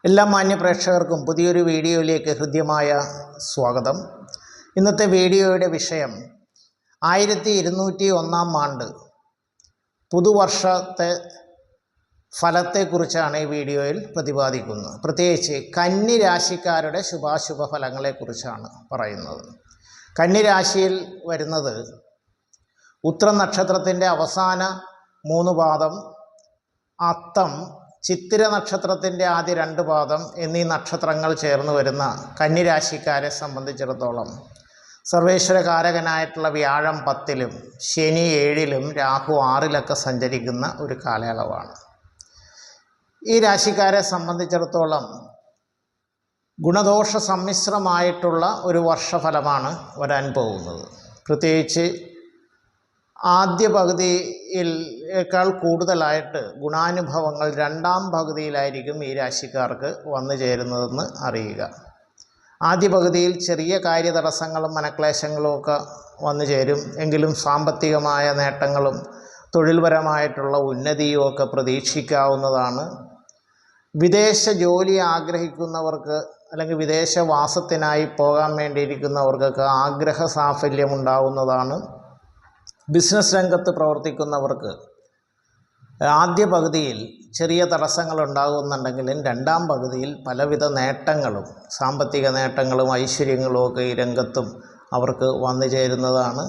എല്ലാ മാന്യ പ്രേക്ഷകർക്കും പുതിയൊരു വീഡിയോയിലേക്ക് ഹൃദ്യമായ സ്വാഗതം. ഇന്നത്തെ വീഡിയോയുടെ വിഷയം 1201 ആണ്ട് പുതുവർഷത്തെ ഫലത്തെക്കുറിച്ചാണ് ഈ വീഡിയോയിൽ പ്രതിപാദിക്കുന്നത്. പ്രത്യേകിച്ച് കന്നി രാശിക്കാരുടെ ശുഭാശുഭ ഫലങ്ങളെക്കുറിച്ചാണ് പറയുന്നത്. കന്നി രാശിയിൽ വരുന്നത് ഉത്ര നക്ഷത്രത്തിൻ്റെ അവസാന 3 പാദം, അത്തം, ചിത്തിര നക്ഷത്രത്തിൻ്റെ ആദ്യ 2 പാദം എന്നീ നക്ഷത്രങ്ങൾ ചേർന്ന് വരുന്ന കന്നിരാശിക്കാരെ സംബന്ധിച്ചിടത്തോളം സർവേശ്വരകാരകനായിട്ടുള്ള വ്യാഴം 10-ലും ശനി 7-ലും രാഹു 6-ലൊക്കെ സഞ്ചരിക്കുന്ന ഒരു കാലയളവാണ്. ഈ രാശിക്കാരെ സംബന്ധിച്ചിടത്തോളം ഗുണദോഷ സമ്മിശ്രമായിട്ടുള്ള ഒരു വർഷഫലമാണ് വരാൻ പോകുന്നത്. പ്രത്യേകിച്ച് ആദ്യ പകുതിയേക്കാൾ കൂടുതലായിട്ട് ഗുണാനുഭവങ്ങൾ 2ാം പകുതിയിലായിരിക്കും ഈ രാശിക്കാർക്ക് വന്നു ചേരുന്നതെന്ന് അറിയുക. ആദ്യ പകുതിയിൽ ചെറിയ കാര്യതടസ്സങ്ങളും മനക്ലേശങ്ങളും ഒക്കെ വന്നു ചേരും. എങ്കിലും സാമ്പത്തികമായ നേട്ടങ്ങളും തൊഴിൽപരമായിട്ടുള്ള ഉന്നതിയും ഒക്കെ പ്രതീക്ഷിക്കാവുന്നതാണ്. വിദേശ ജോലി ആഗ്രഹിക്കുന്നവർക്ക് അല്ലെങ്കിൽ വിദേശവാസത്തിനായി പോകാൻ വേണ്ടിയിരിക്കുന്നവർക്കൊക്കെ ആഗ്രഹ സാഫല്യമുണ്ടാവുന്നതാണ്. ബിസിനസ് രംഗത്ത് പ്രവർത്തിക്കുന്നവർക്ക് ആദ്യ പകുതിയിൽ ചെറിയ തടസ്സങ്ങൾ ഉണ്ടാകുന്നുണ്ടെങ്കിലും 2ാം പകുതിയിൽ പലവിധ നേട്ടങ്ങളും സാമ്പത്തിക നേട്ടങ്ങളും ഐശ്വര്യങ്ങളും ഒക്കെ ഈ രംഗത്തും അവർക്ക് വന്നു ചേരുന്നതാണ്.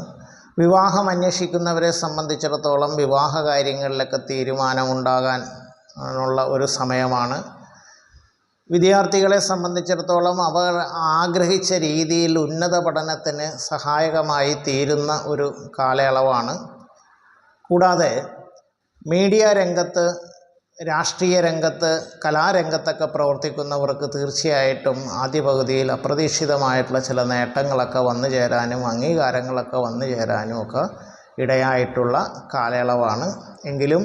വിവാഹം അന്വേഷിക്കുന്നവരെ സംബന്ധിച്ചിടത്തോളം വിവാഹ കാര്യങ്ങളിലൊക്കെ തീരുമാനമുണ്ടാകാൻ ഉള്ള ഒരു സമയമാണ്. വിദ്യാർത്ഥികളെ സംബന്ധിച്ചിടത്തോളം അവർ ആഗ്രഹിച്ച രീതിയിൽ ഉന്നത പഠനത്തിന് സഹായകമായി തീരുന്ന ഒരു കാലയളവാണ്. കൂടാതെ മീഡിയ രംഗത്ത്, രാഷ്ട്രീയ രംഗത്ത്, കലാരംഗത്തൊക്കെ പ്രവർത്തിക്കുന്നവർക്ക് തീർച്ചയായിട്ടും ആദ്യ പകുതിയിൽ അപ്രതീക്ഷിതമായിട്ടുള്ള ചില നേട്ടങ്ങളൊക്കെ വന്നു ചേരാനും അംഗീകാരങ്ങളൊക്കെ വന്നു ചേരാനും ഒക്കെ ഇടയായിട്ടുള്ള കാലയളവാണ്. എങ്കിലും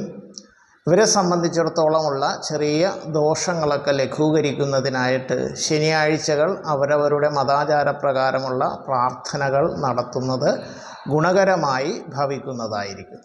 ഇവരെ സംബന്ധിച്ചിടത്തോളമുള്ള ചെറിയ ദോഷങ്ങളൊക്കെ ലഘൂകരിക്കുന്നതിനായിട്ട് ശനിയാഴ്ചകൾ അവരവരുടെ മതാചാരപ്രകാരമുള്ള പ്രാർത്ഥനകൾ നടത്തുന്നത് ഗുണകരമായി ഭവിക്കുന്നതായിരിക്കും.